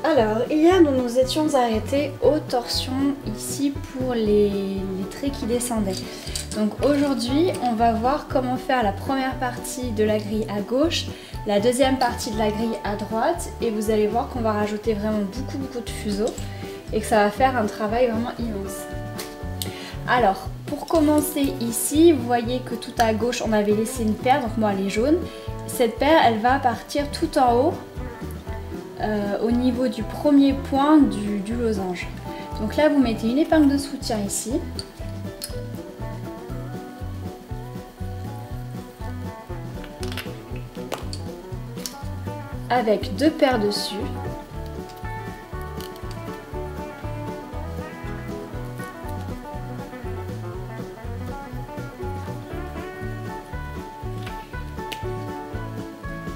Alors, hier nous nous étions arrêtés aux torsions ici pour les traits qui descendaient. Donc aujourd'hui on va voir comment faire la première partie de la grille à gauche, la deuxième partie de la grille à droite, et vous allez voir qu'on va rajouter vraiment beaucoup de fuseaux et que ça va faire un travail vraiment immense. Alors pour commencer ici, vous voyez que tout à gauche on avait laissé une paire, donc moi elle est jaune. Cette paire elle va partir tout en haut au niveau du premier point du losange. Donc là vous mettez une épingle de soutien ici. Avec deux paires dessus.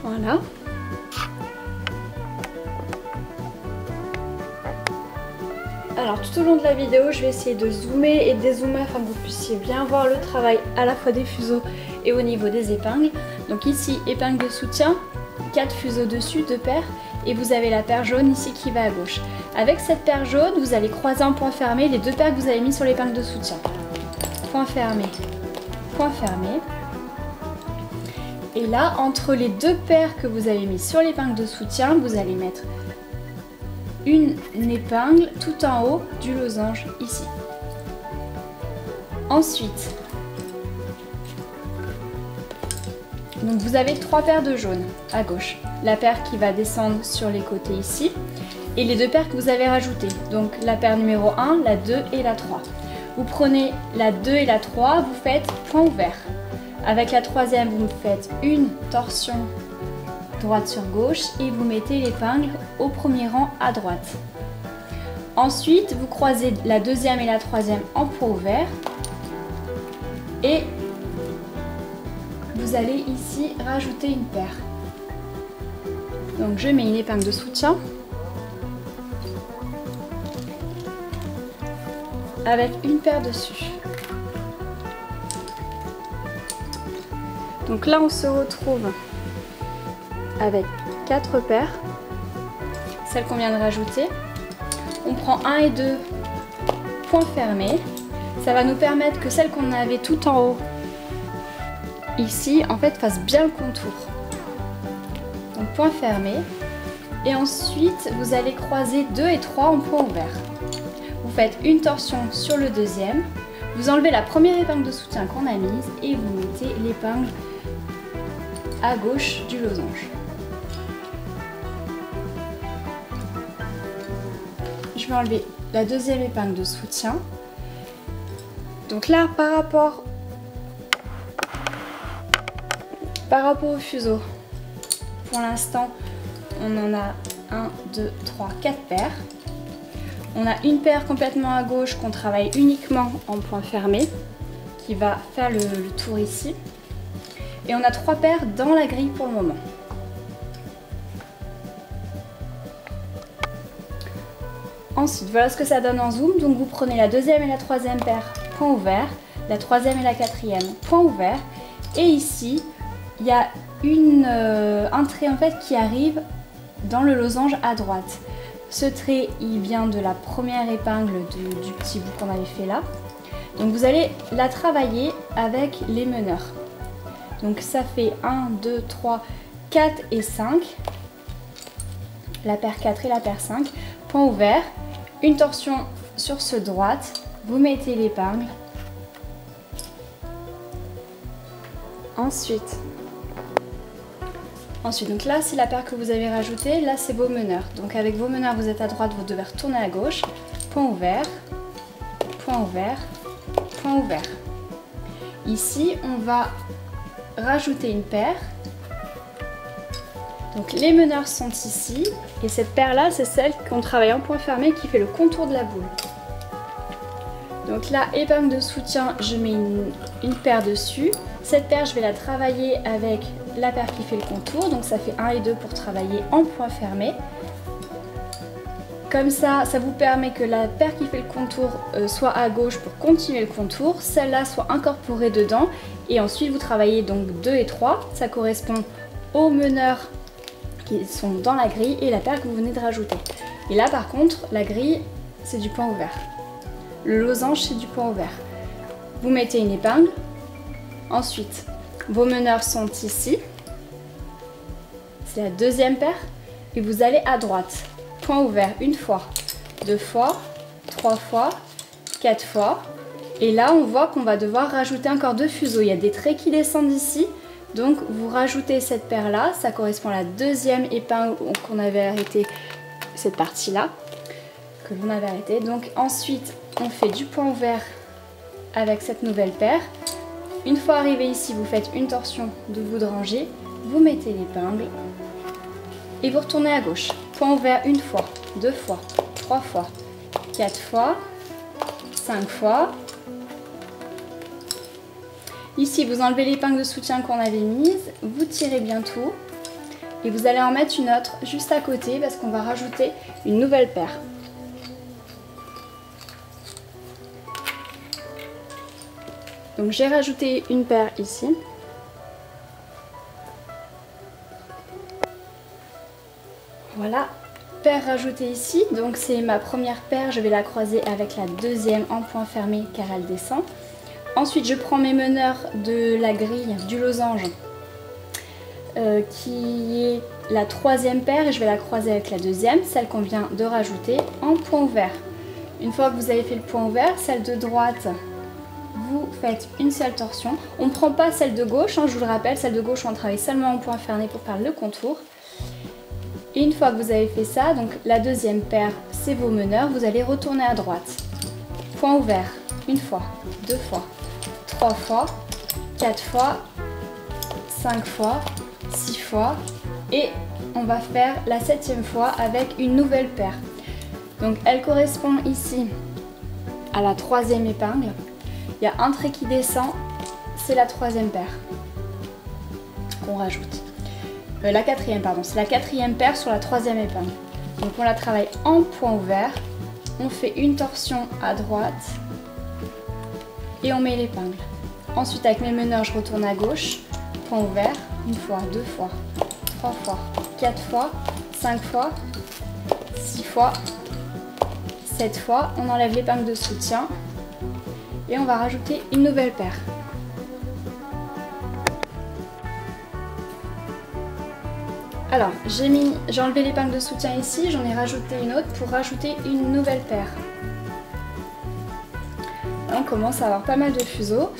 Voilà. Alors tout au long de la vidéo, je vais essayer de zoomer et dézoomer afin que vous puissiez bien voir le travail à la fois des fuseaux et au niveau des épingles. Donc ici, épingle de soutien, 4 fuseaux dessus, 2 paires, et vous avez la paire jaune ici qui va à gauche. Avec cette paire jaune, vous allez croiser en point fermé les deux paires que vous avez mis sur l'épingle de soutien. Point fermé, point fermé. Et là, entre les deux paires que vous avez mis sur l'épingle de soutien, vous allez mettre une épingle tout en haut du losange ici. Ensuite, donc vous avez 3 paires de jaune à gauche. La paire qui va descendre sur les côtés ici et les deux paires que vous avez rajoutées. Donc la paire numéro 1, la 2 et la 3. Vous prenez la 2 et la 3, vous faites point ouvert. Avec la troisième, vous faites une torsion droite sur gauche et vous mettez l'épingle au premier rang à droite. Ensuite, vous croisez la deuxième et la troisième en point ouvert et vous allez ici rajouter une paire. Donc je mets une épingle de soutien avec une paire dessus. Donc là on se retrouve avec 4 paires, celles qu'on vient de rajouter. On prend 1 et 2 points fermés. Ça va nous permettre que celle qu'on avait tout en haut ici, en fait, fasse bien le contour. Donc point fermé. Et ensuite, vous allez croiser 2 et 3 en point ouvert. Vous faites une torsion sur le deuxième. Vous enlevez la première épingle de soutien qu'on a mise et vous mettez l'épingle à gauche du losange. Je vais enlever la deuxième épingle de soutien. Donc là, par rapport au fuseau, pour l'instant, on en a 1, 2, 3, 4 paires. On a une paire complètement à gauche qu'on travaille uniquement en point fermé, qui va faire le tour ici. Et on a 3 paires dans la grille pour le moment. Ensuite, voilà ce que ça donne en zoom. Donc vous prenez la deuxième et la troisième paire, point ouvert, la troisième et la quatrième, point ouvert. Et ici, il y a un trait en fait qui arrive dans le losange à droite. Ce trait, il vient de la première épingle du petit bout qu'on avait fait là. Donc vous allez la travailler avec les meneurs. Donc ça fait 1, 2, 3, 4 et 5. La paire 4 et la paire 5. Point ouvert. Une torsion sur ce droite. Vous mettez l'épingle. Ensuite, donc là c'est la paire que vous avez rajoutée. Là c'est vos meneurs. Donc avec vos meneurs vous êtes à droite, vous devez retourner à gauche. Point ouvert. Point ouvert. Point ouvert. Ici on va rajouter une paire. Donc les meneurs sont ici et cette paire là c'est celle qu'on travaille en point fermé qui fait le contour de la boule. Donc là, épingle de soutien, je mets une paire dessus. Cette paire je vais la travailler avec la paire qui fait le contour, donc ça fait 1 et 2 pour travailler en point fermé. Comme ça, ça vous permet que la paire qui fait le contour soit à gauche pour continuer le contour, celle-là soit incorporée dedans et ensuite vous travaillez donc 2 et 3, ça correspond aux meneurs qui sont dans la grille et la paire que vous venez de rajouter. Et là par contre, la grille, c'est du point ouvert. Le losange, c'est du point ouvert. Vous mettez une épingle. Ensuite, vos meneurs sont ici. C'est la deuxième paire. Et vous allez à droite. Point ouvert une fois, 2 fois, 3 fois, 4 fois. Et là, on voit qu'on va devoir rajouter encore 2 fuseaux. Il y a des traits qui descendent ici. Donc, vous rajoutez cette paire-là. Ça correspond à la deuxième épingle qu'on avait arrêté, cette partie-là, que l'on avait arrêté. Donc, ensuite, on fait du point ouvert avec cette nouvelle paire. Une fois arrivé ici, vous faites une torsion de bout de rangée. Vous mettez l'épingle et vous retournez à gauche. Point ouvert une fois, 2 fois, 3 fois, 4 fois, 5 fois. Ici, vous enlevez l'épingle de soutien qu'on avait mise, vous tirez bien tout et vous allez en mettre une autre juste à côté parce qu'on va rajouter une nouvelle paire. Donc j'ai rajouté une paire ici. Voilà, paire rajoutée ici. Donc c'est ma première paire, je vais la croiser avec la deuxième en point fermé car elle descend. Ensuite, je prends mes meneurs de la grille du losange qui est la troisième paire et je vais la croiser avec la deuxième, celle qu'on vient de rajouter en point ouvert. Une fois que vous avez fait le point ouvert, celle de droite, vous faites une seule torsion. On ne prend pas celle de gauche, hein, je vous le rappelle, celle de gauche on travaille seulement en point fermé pour faire le contour. Et une fois que vous avez fait ça, donc la deuxième paire, c'est vos meneurs, vous allez retourner à droite. Point ouvert, une fois, 2 fois, 3 fois, 4 fois, 5 fois, 6 fois et on va faire la 7e fois avec une nouvelle paire. Donc elle correspond ici à la 3e épingle. Il y a un trait qui descend, c'est la 3e paire qu'on rajoute. La 4e, pardon, c'est la 4e paire sur la 3e épingle. Donc on la travaille en point ouvert, on fait une torsion à droite et on met l'épingle. Ensuite avec mes meneurs je retourne à gauche, point ouvert, une fois, 2 fois, 3 fois, 4 fois, 5 fois, 6 fois, 7 fois, on enlève l'épingle de soutien et on va rajouter une nouvelle paire. Alors j'ai enlevé l'épingle de soutien ici, j'en ai rajouté une autre pour rajouter une nouvelle paire. On commence à avoir pas mal de fuseaux.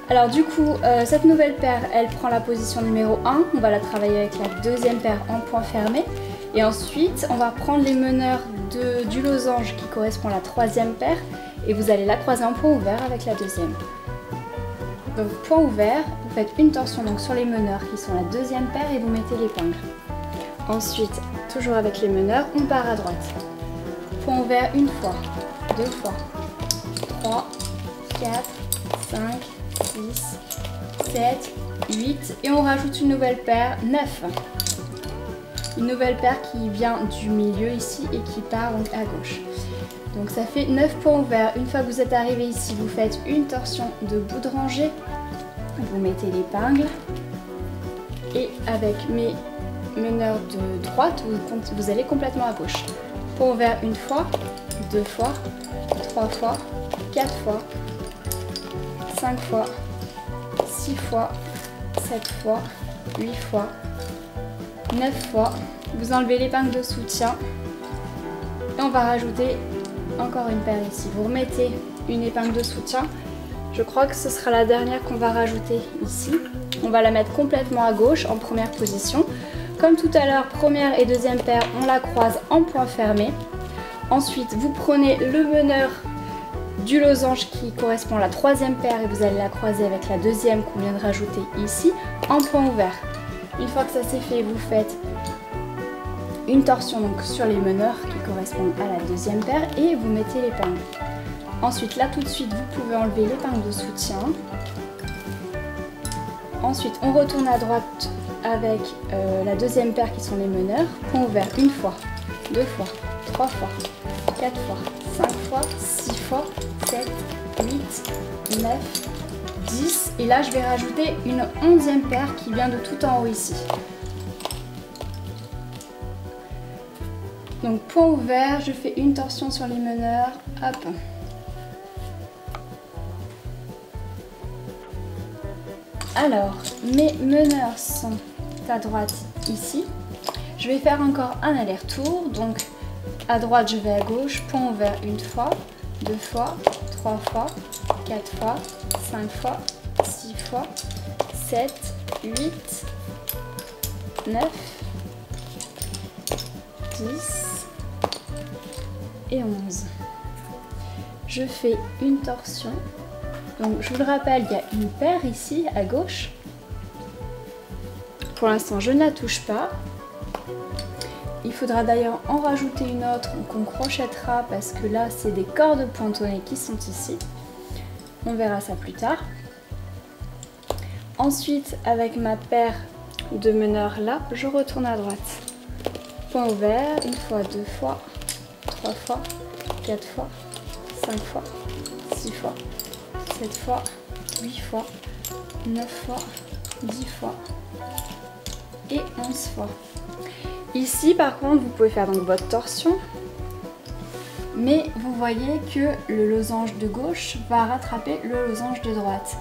Alors du coup, cette nouvelle paire, elle prend la position numéro 1. On va la travailler avec la deuxième paire en point fermé. Et ensuite, on va prendre les meneurs du losange qui correspond à la 3e paire. Et vous allez la croiser en point ouvert avec la deuxième. Donc point ouvert, vous faites une torsion donc, sur les meneurs qui sont la 2e paire et vous mettez l'épingle. Ensuite, toujours avec les meneurs, on part à droite. Point ouvert une fois, 2 fois, 3, 4, 5, 6, 7, 8 et on rajoute une nouvelle paire, 9. Une nouvelle paire qui vient du milieu ici et qui part donc à gauche. Donc ça fait 9 points ouverts. Une fois que vous êtes arrivé ici, vous faites une torsion de bout de rangée. Vous mettez l'épingle et avec mes meneurs de droite, vous allez complètement à gauche. Point ouvert une fois, 2 fois, 3 fois, 4 fois, 5 fois, 6 fois, 7 fois, 8 fois, 9 fois. Vous enlevez l'épingle de soutien et on va rajouter encore une paire ici. Vous remettez une épingle de soutien. Je crois que ce sera la dernière qu'on va rajouter ici. On va la mettre complètement à gauche en première position. Comme tout à l'heure, première et deuxième paire, on la croise en point fermé. Ensuite, vous prenez le meneur du losange qui correspond à la 3e paire et vous allez la croiser avec la deuxième qu'on vient de rajouter ici en point ouvert. Une fois que ça c'est fait, vous faites une torsion donc sur les meneurs qui correspondent à la 2e paire et vous mettez l'épingle. Ensuite, là tout de suite, vous pouvez enlever l'épingle de soutien. Ensuite, on retourne à droite avec la 2e paire qui sont les meneurs. Point ouvert une fois, 2 fois, 3 fois, 4 fois, 5 fois, 6 fois, 7, 8, 9, 10. Et là, je vais rajouter une 11e paire qui vient de tout en haut ici. Donc point ouvert, je fais une torsion sur les meneurs, hop. Alors, mes meneurs sont à droite ici. Je vais faire encore un aller-retour, donc à droite je vais à gauche, point ouvert une fois, 2 fois, 3 fois, 4 fois, 5 fois, 6 fois, 7, 8, 9, 10 et 11. Je fais une torsion. Donc je vous le rappelle, il y a une paire ici à gauche. Pour l'instant je ne la touche pas. Il faudra d'ailleurs en rajouter une autre qu'on crochettera parce que là c'est des cordes pointonnées qui sont ici. On verra ça plus tard. Ensuite avec ma paire de meneurs là, je retourne à droite. Point ouvert, une fois, 2 fois, 3 fois, 4 fois, 5 fois, 6 fois, 7 fois, 8 fois, 9 fois, 10 fois et 11 fois. Ici par contre vous pouvez faire donc votre torsion, mais vous voyez que le losange de gauche va rattraper le losange de droite.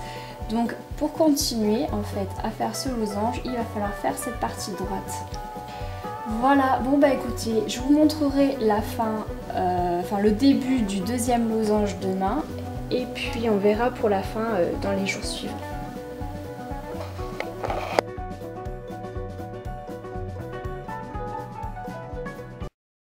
Donc pour continuer en fait à faire ce losange, il va falloir faire cette partie de droite. Voilà, bon bah écoutez, je vous montrerai la fin, le début du deuxième losange demain, et puis on verra pour la fin dans les jours suivants.